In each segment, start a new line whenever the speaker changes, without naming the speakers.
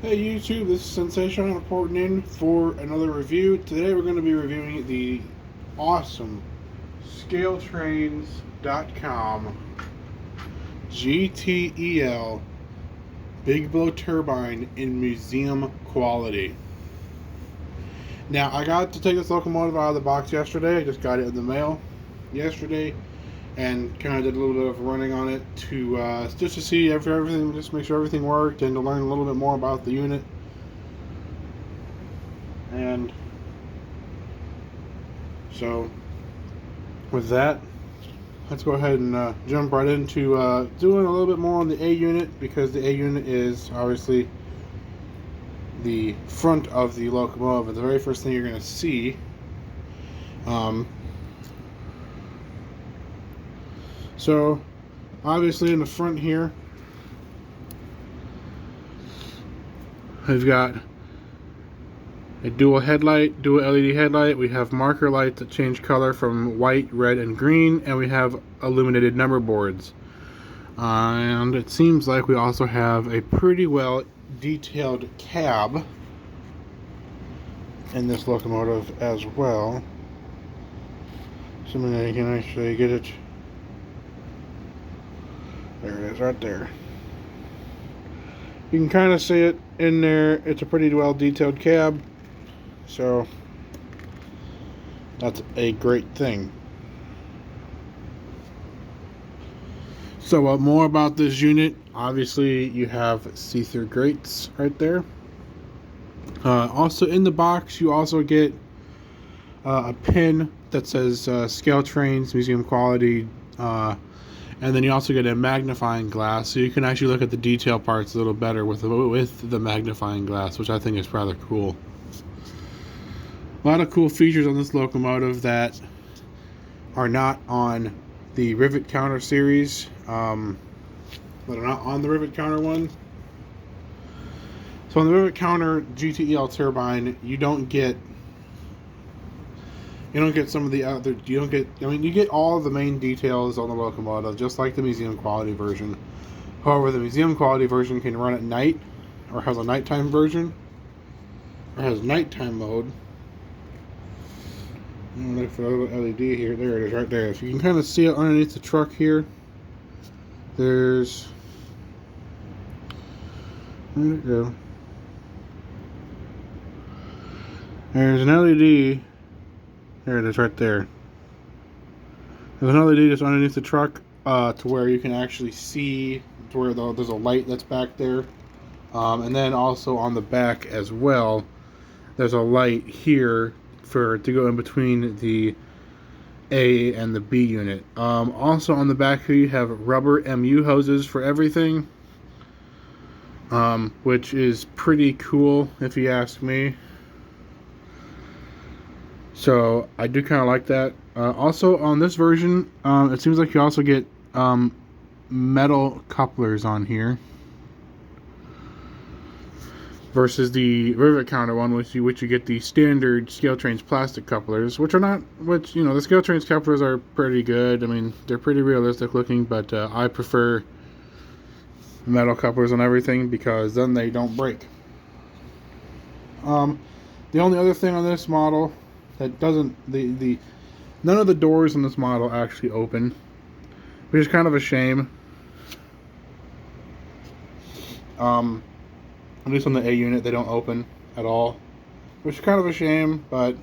Hey YouTube, this is Sensational reporting in for another review. Today we're going to be reviewing the awesome ScaleTrains.com GTEL Big Blow Turbine in museum quality. Now I got to take this locomotive out of the box yesterday. I just got it in the mail yesterday and kind of did a little bit of running on it to just to see if everything, just make sure everything worked and to learn a little bit more about the unit. And so with that, let's go ahead and jump right into doing a little bit more on the A unit, because the A unit is obviously the front of the locomotive. The very first thing you're going to see. So obviously in the front here, we've got a dual LED headlight. We have marker lights that change color from white, red, and green, and we have illuminated number boards. And it seems like we also have a pretty well detailed cab in this locomotive as well. Assuming that you can actually get it. There it is, right there. You can kind of see it in there. It's a pretty well detailed cab, so that's a great thing. So more about this unit. Obviously you have see-through grates right there. Also in the box you also get a pin that says Scale Trains Museum Quality, and then you also get a magnifying glass, so you can actually look at the detail parts a little better with the magnifying glass, which I think is rather cool. A lot of cool features on this locomotive that are not on the rivet counter series, that are not on the rivet counter one. So on the rivet counter GTEL turbine, you don't get some of the other, you get all of the main details on the locomotive, just like the museum quality version. However, the museum quality version can run at night, or has a nighttime version, or has nighttime mode. I'm looking for a little LED here. There it is, right there. If you can kind of see it underneath the truck here, there's, where'd it go? There's an LED. There it is, right there. There's an LED just underneath the truck, to where you can actually see, to where there's a light that's back there. And then also on the back as well, there's a light here to go in between the A and the B unit. Also on the back here you have rubber MU hoses for everything, which is pretty cool if you ask me. So I do kind of like that. Also on this version, it seems like you also get metal couplers on here, versus the rivet counter one, which you get the standard Scale Trains plastic couplers, which the Scale Trains couplers are pretty good. I mean, they're pretty realistic looking, but I prefer metal couplers on everything because then they don't break. The only other thing on this model that doesn't, none of the doors on this model actually open, which is kind of a shame. At least on the A unit, they don't open at all, which is kind of a shame, but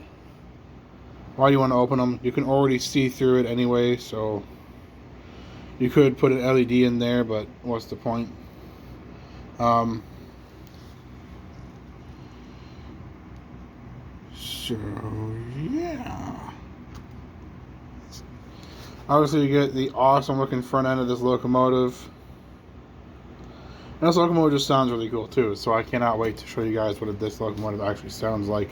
why do you want to open them? You can already see through it anyway, so you could put an LED in there, but what's the point? So yeah, obviously you get the awesome looking front end of this locomotive. And this locomotive just sounds really cool too, so I cannot wait to show you guys what this locomotive actually sounds like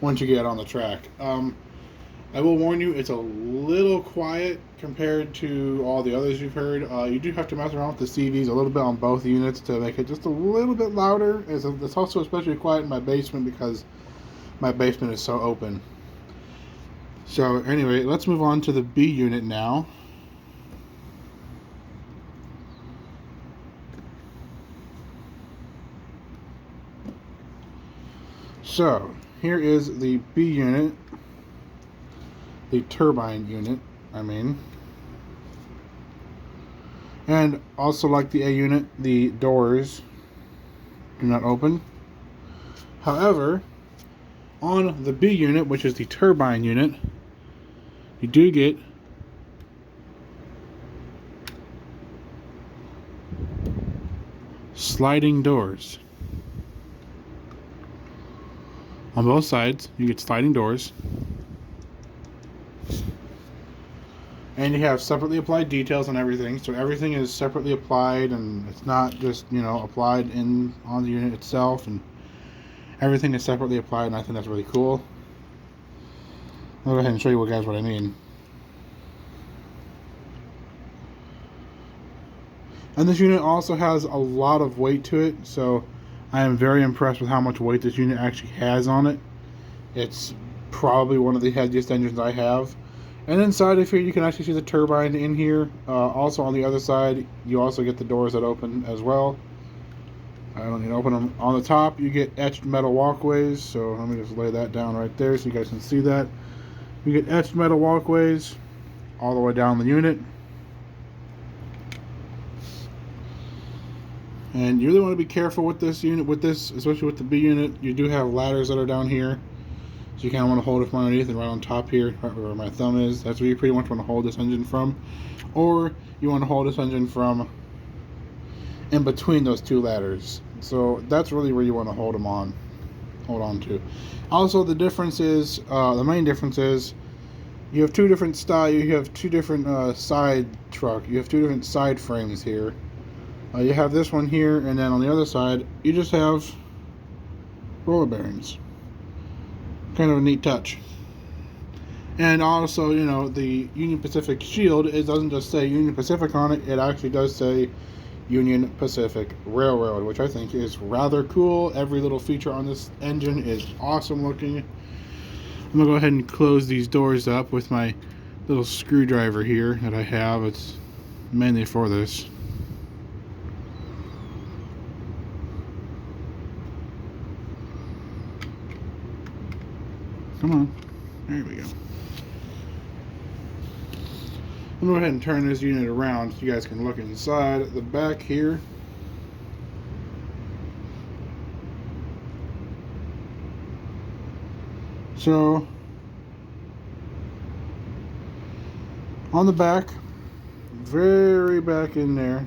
once you get on the track. I will warn you, it's a little quiet compared to all the others you've heard. You do have to mess around with the CVs a little bit on both units to make it just a little bit louder. It's also especially quiet in my basement because my basement is so open. So anyway, let's move on to the B unit now. So here is the B unit, the turbine unit, I mean. And also, like the A unit, the doors do not open. However, on the B unit, which is the turbine unit, you do get sliding doors. On both sides, you get sliding doors. And you have separately applied details on everything, so everything is separately applied, and it's not just, you know, applied on the unit itself, and everything is separately applied, and I think that's really cool. I'll go ahead and show you guys what I mean. And this unit also has a lot of weight to it, so I am very impressed with how much weight this unit actually has on it. It's probably one of the heaviest engines I have. And inside of here, you can actually see the turbine in here. Also on the other side, you also get the doors that open as well. I don't need to open them. On the top, you get etched metal walkways. So let me just lay that down right there so you guys can see that. You get etched metal walkways all the way down the unit. And you really want to be careful with this unit, especially with the B unit. You do have ladders that are down here. So you kind of want to hold it from underneath, and right on top here, right where my thumb is, that's where you pretty much want to hold this engine from. Or you want to hold this engine from in between those two ladders. So that's really where you want to hold on to. Also, the difference is, the main difference is, you have two different side truck. You have two different side frames here. You have this one here, and then on the other side, you just have roller bearings. Kind of a neat touch. And also, you know, the Union Pacific shield, it doesn't just say Union Pacific on it, it actually does say Union Pacific Railroad, which I think is rather cool. Every little feature on this engine is awesome looking. I'm going to go ahead and close these doors up with my little screwdriver here that I have. It's mainly for this. Come on. There we go. I'm going to go ahead and turn this unit around so you guys can look inside the back here. So, on the back, very back in there,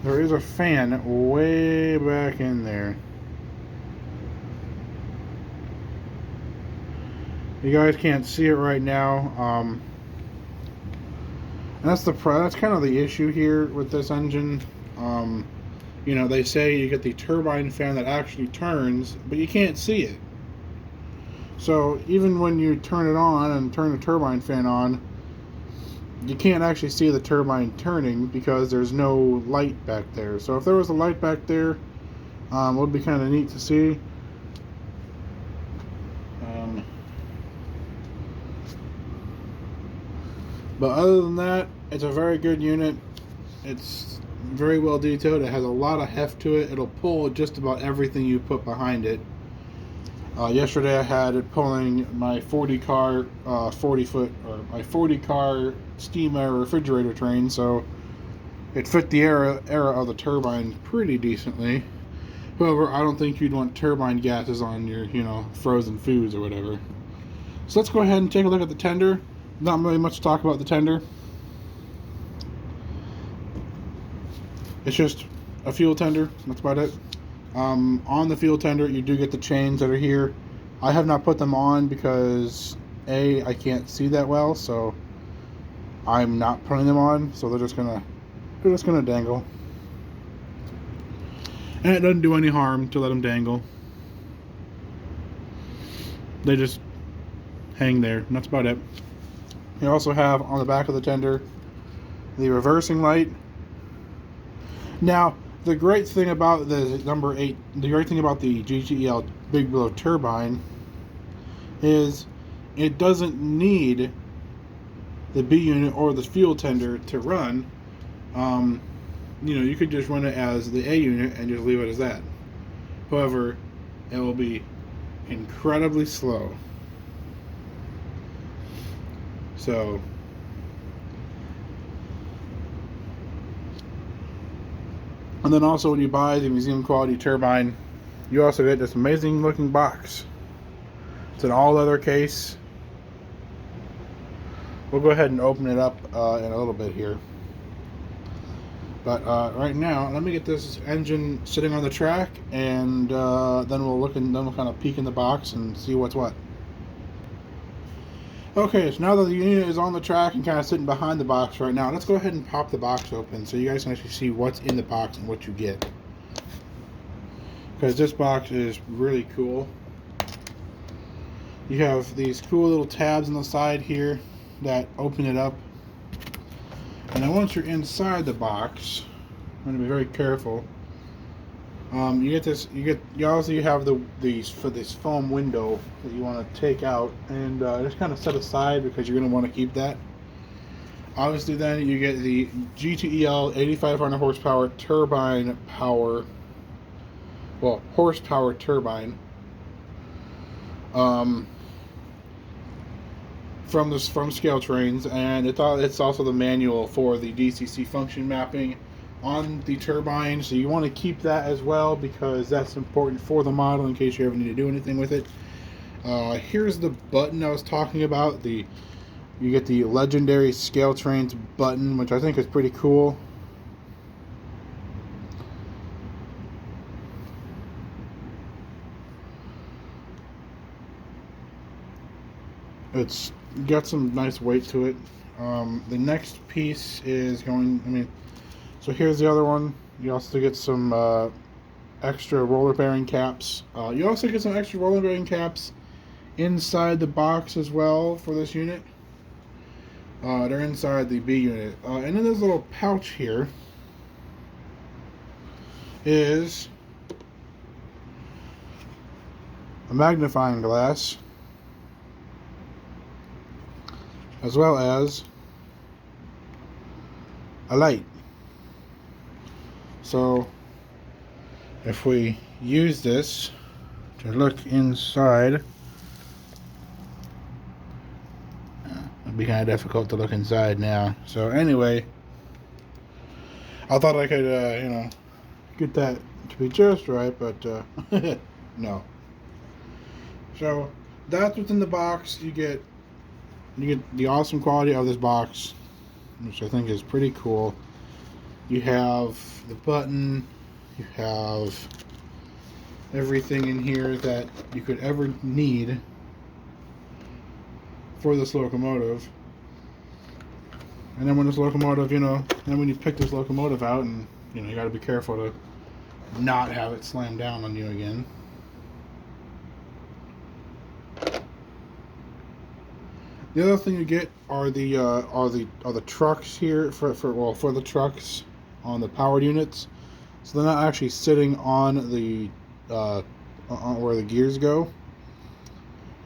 there is a fan way back in there. You guys can't see it right now. And that's kind of the issue here with this engine. You know, they say you get the turbine fan that actually turns, but you can't see it. So even when you turn it on and turn the turbine fan on, you can't actually see the turbine turning because there's no light back there. So if there was a light back there, it would be kind of neat to see. But other than that, it's a very good unit. It's very well detailed. It has a lot of heft to it. It'll pull just about everything you put behind it. Yesterday I had it pulling my 40 car steam air refrigerator train, so it fit the era of the turbine pretty decently. However, I don't think you'd want turbine gases on your, you know, frozen foods or whatever. So let's go ahead and take a look at the tender. Not really much to talk about the tender. It's just a fuel tender. That's about it. On the fuel tender, you do get the chains that are here. I have not put them on because A, I can't see that well, so I'm not putting them on. So they're just gonna dangle, and it doesn't do any harm to let them dangle. They just hang there, and that's about it. You also have on the back of the tender the reversing light. Now, the great thing about the number 8, the great thing about the GTEL Big Blow turbine is it doesn't need the B unit or the fuel tender to run, you could just run it as the A unit and just leave it as that. However, it will be incredibly slow. So, and then also when you buy the museum quality turbine, you also get this amazing looking box. It's an all leather case. We'll go ahead and open it up in a little bit here. But right now, let me get this engine sitting on the track, and then we'll kind of peek in the box and see what's what. Okay, so now that the unit is on the track and kind of sitting behind the box right now, let's go ahead and pop the box open so you guys can actually see what's in the box and what you get. Because this box is really cool. You have these cool little tabs on the side here that open it up. And then once you're inside the box, I'm going to be very careful. You get this. You also have this foam window that you want to take out and just kind of set aside because you're going to want to keep that. Obviously, then you get the GTEL 8,500 horsepower turbine power. Well, horsepower turbine. From Scale Trains, and it's also the manual for the DCC function mapping on the turbine, so you want to keep that as well because that's important for the model in case you ever need to do anything with it. Here's the button I was talking about. You get the legendary Scale Trains button, which I think is pretty cool. It's got some nice weight to it. The next piece is so here's the other one. You also get some extra roller bearing caps. You also get some extra roller bearing caps inside the box as well for this unit. They're inside the B unit. And then this little pouch here is a magnifying glass, as well as a light. So if we use this to look inside, it'd be kind of difficult to look inside now. So anyway, I thought I could get that to be just right, but no. So that's what's in the box. You get the awesome quality of this box, which I think is pretty cool. You have the button, you have everything in here that you could ever need for this locomotive. And then when this locomotive, then when you pick this locomotive out, and you got to be careful to not have it slam down on you again. The other thing you get are the trucks here for the trucks on the powered units. So they're not actually sitting on the on where the gears go.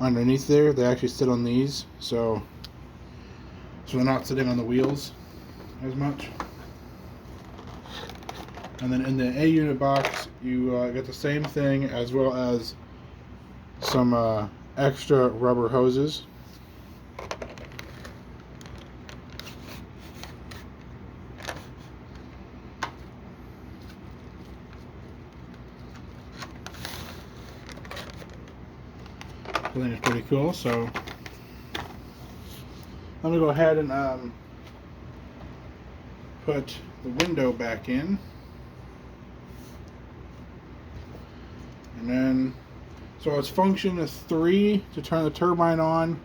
Underneath there, they actually sit on these. So they're not sitting on the wheels as much. And then in the A unit box, you get the same thing as well as some extra rubber hoses. I think it's pretty cool. So let me go ahead and put the window back in, and then so its function is 3 to turn the turbine on,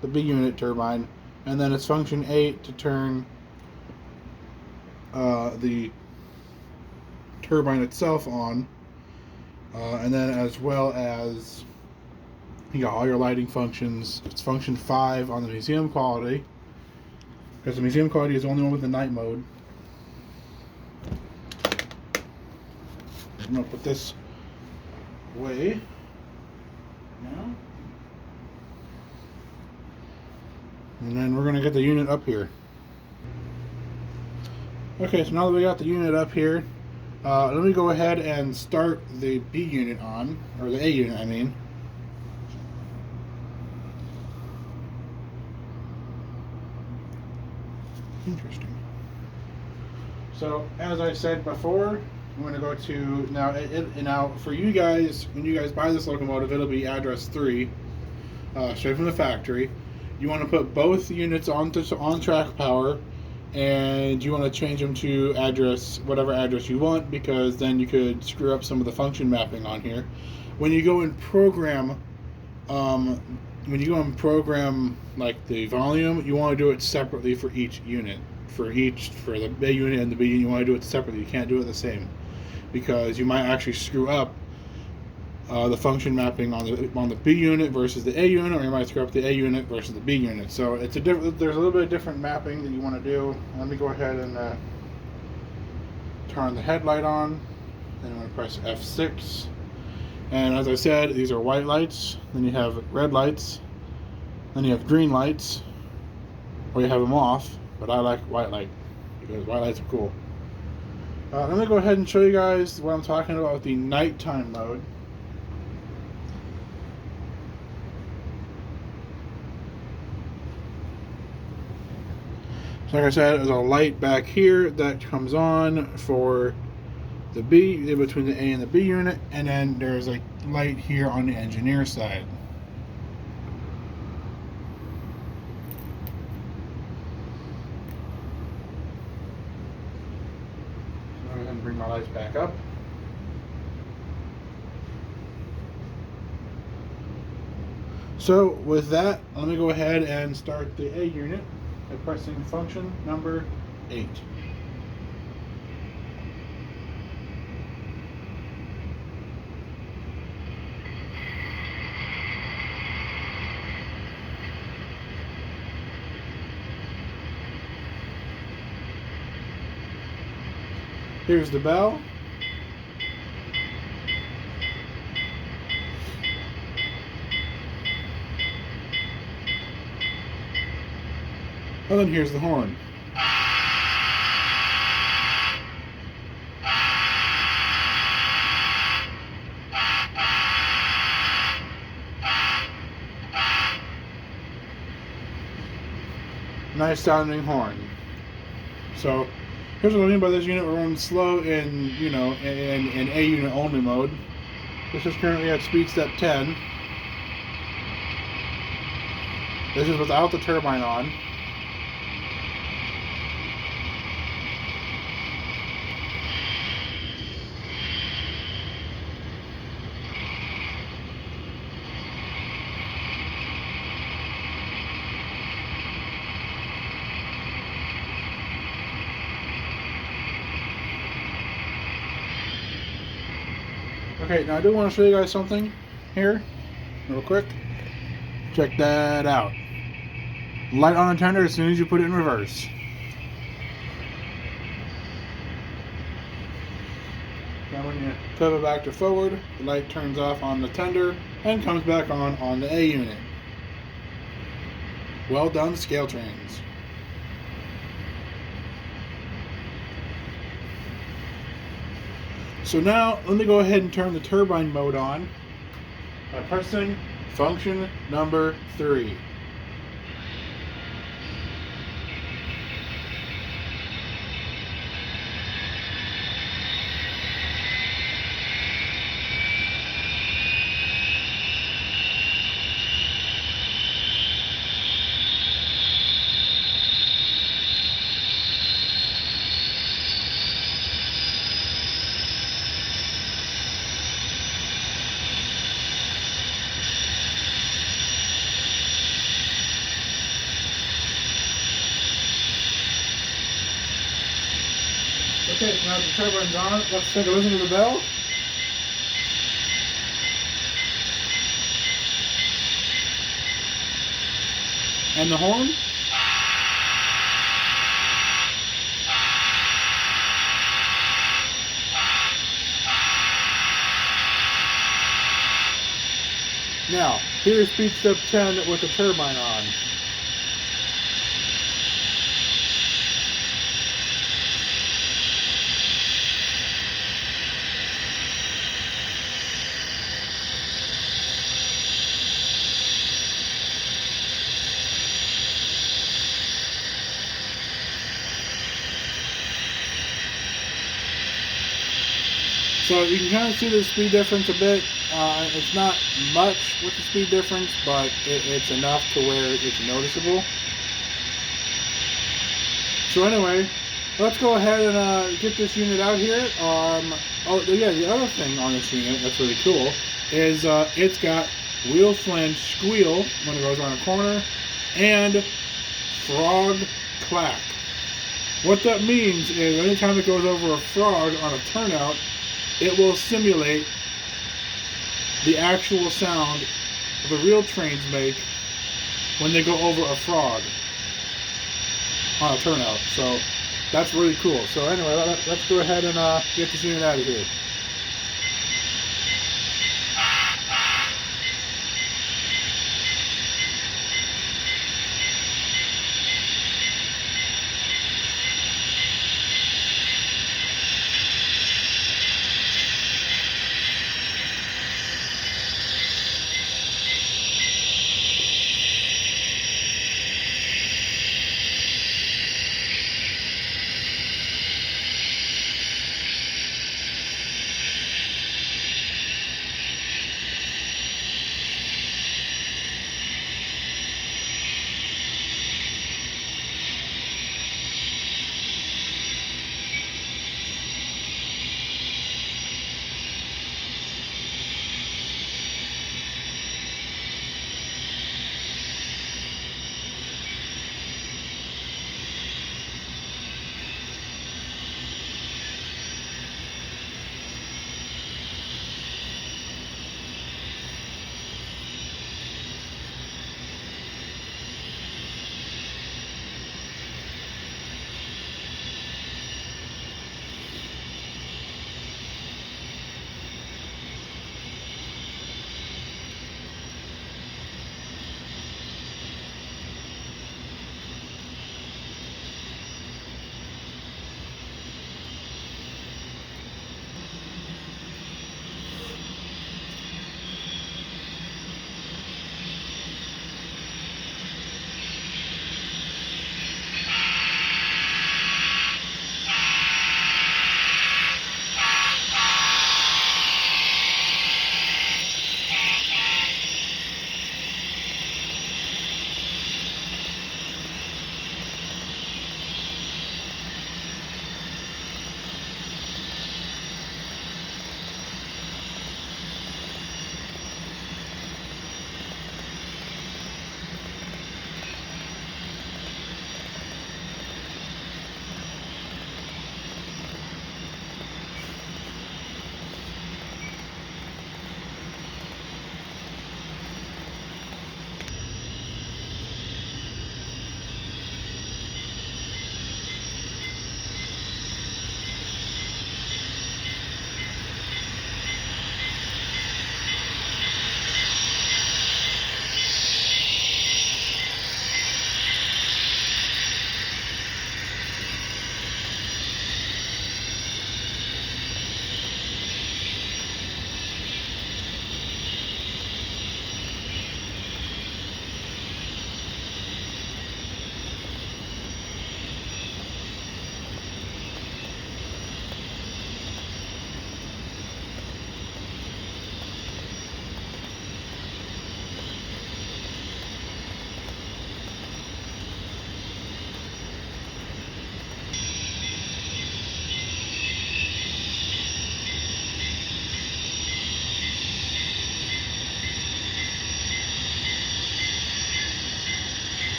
the B unit turbine, and then it's function 8 to turn the turbine itself on, and then as well as you got all your lighting functions. It's function 5 on the museum quality, because the museum quality is the only one with the night mode. I'm going to put this away now. And then we're going to get the unit up here. Okay, so now that we got the unit up here, let me go ahead and start the B unit on, or the A unit, I mean. Interesting. So, as I said before, I'm going to go to, now for you guys, when you guys buy this locomotive, it'll be address 3, straight from the factory. You want to put both units on track power, and you want to change them to whatever address you want, because then you could screw up some of the function mapping on here. When you go and program, like the volume, you want to do it separately for each unit. For the A unit and the B unit, you want to do it separately. You can't do it the same, because you might actually screw up the function mapping on the B unit versus the A unit, or you might screw up the A unit versus the B unit. So there's a little bit of different mapping that you want to do. Let me go ahead and turn the headlight on. Then I'm going to press F6. And as I said, these are white lights. Then you have red lights. Then you have green lights, or you have them off. But I like white light because white lights are cool. Let me go ahead and show you guys what I'm talking about with the nighttime mode. So like I said, there's a light back here that comes on for the B, between the A and the B unit, and then there's a light here on the engineer side. So I'm going to bring my lights back up. So with that, let me go ahead and start the A unit by pressing function number 8. Here's the bell. And then here's the horn. Nice sounding horn. So here's what I mean by this unit. We're running slow in A unit only mode. This is currently at speed step 10. This is without the turbine on. Okay, now I do want to show you guys something here, real quick. Check that out. Light on the tender as soon as you put it in reverse. Now when you flip it back to forward, the light turns off on the tender and comes back on the A unit. Well done, scale trains. So now, let me go ahead and turn the turbine mode on by pressing function number 3. Okay, now the turbine's on, let's take a listen to the bell. And the horn. Now, here's speed step 10 with the turbine on. So you can kind of see the speed difference a bit. It's not much with the speed difference, but it's enough to where it's noticeable. So anyway, let's go ahead and get this unit out here. Oh yeah, the other thing on this unit that's really cool is it's got wheel flange squeal when it goes around a corner, and frog clack. What that means is anytime it goes over a frog on a turnout, it will simulate the actual sound the real trains make when they go over a frog on a turnout. So that's really cool. So anyway, let's go ahead and get this unit out of here.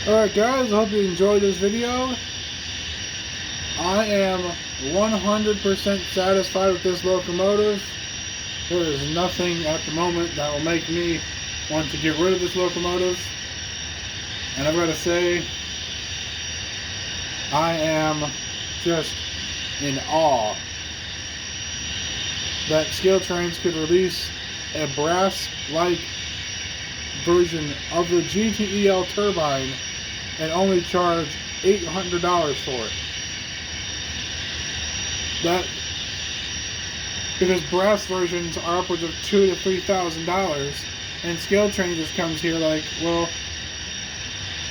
Alright guys, I hope you enjoyed this video. I am 100% satisfied with this locomotive. There is nothing at the moment that will make me want to get rid of this locomotive. And I've got to say, I am just in awe that Scale Trains could release a brass-like version of the GTEL turbine and only charge $800 for it. Because brass versions are upwards of $2,000 to $3,000, and scale train just comes here like, well,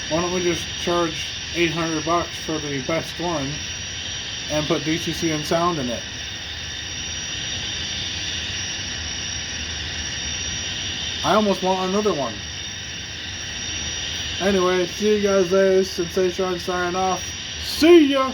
why don't we just charge $800 for the best one and put DCC and sound in it? I almost want another one. Anyway, see you guys later. Sensation signing off. See ya!